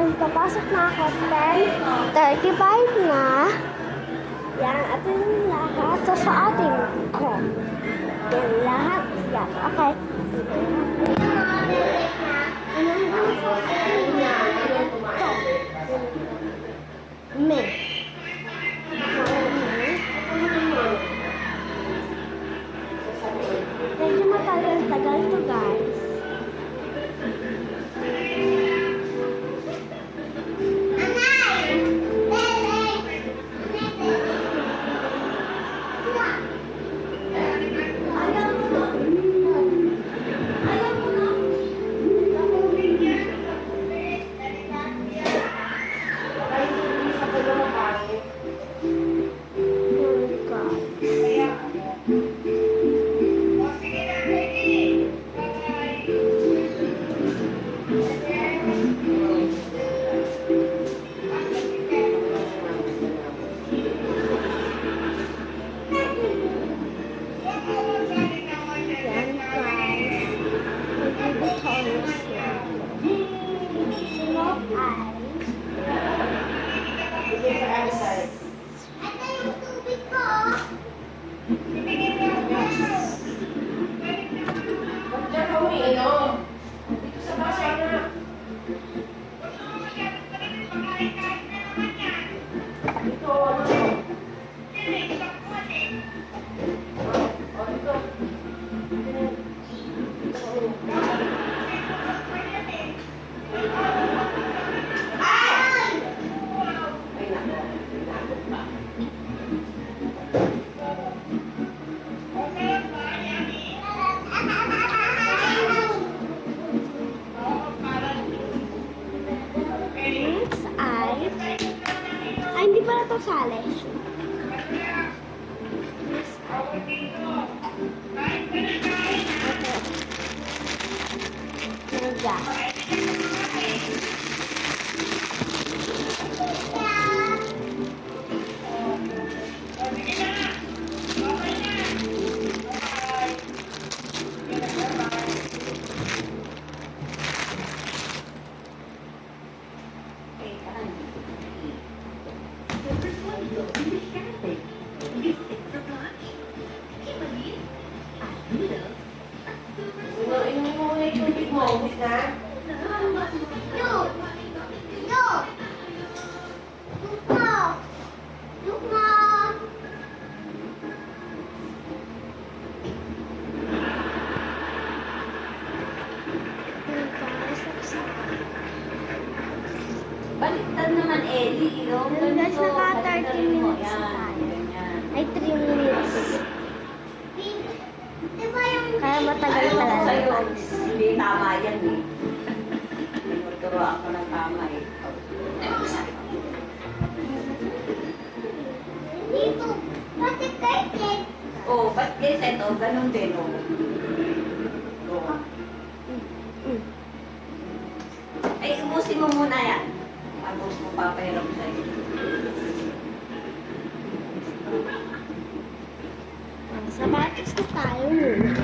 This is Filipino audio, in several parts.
dahil papasok na ako 10:35 na. Yan, atin lahat sa ating ko. Yan lahat. Yan, okay. May. Medyo matagal-tagal to, guys. Hindi pala ito sali. Baliktad naman, Ellie. Guys, naka 30 minutes na tayo. Ay, 3 minutes. Kaya matagal-tagal na guys. Hindi tama yan eh. Tinuturo ako ng tama eh. Dito, bakit kayo? Oh, ba't guys ito? Ganun din oh. Oh. Ay, ubusin mo muna yan. Tapos mo papahiram sa'yo. Sapatos na tayo muna.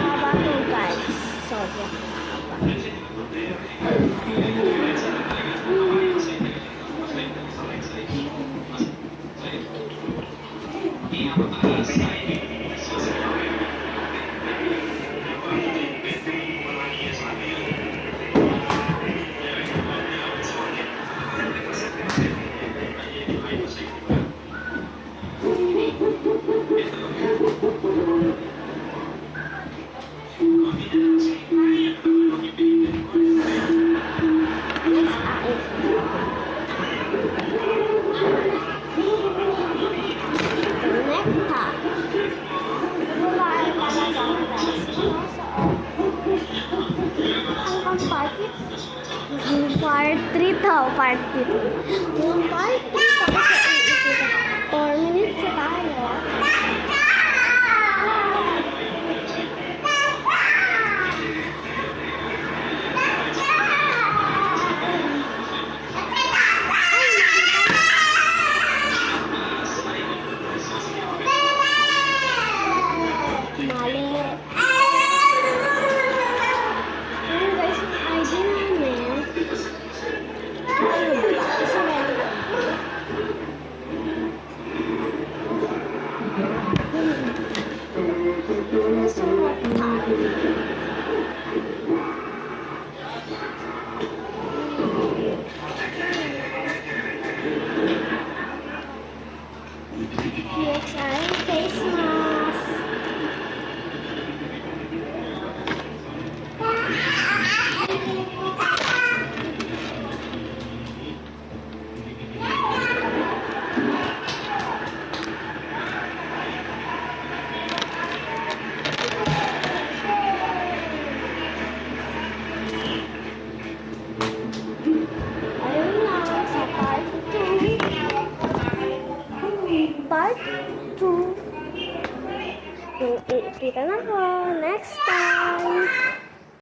Haba to guys. Sorry. Part 3 daw, part 3. Yung part 3, tapos 4 minutes na tayo. part 2. Yung iipitan ako next time.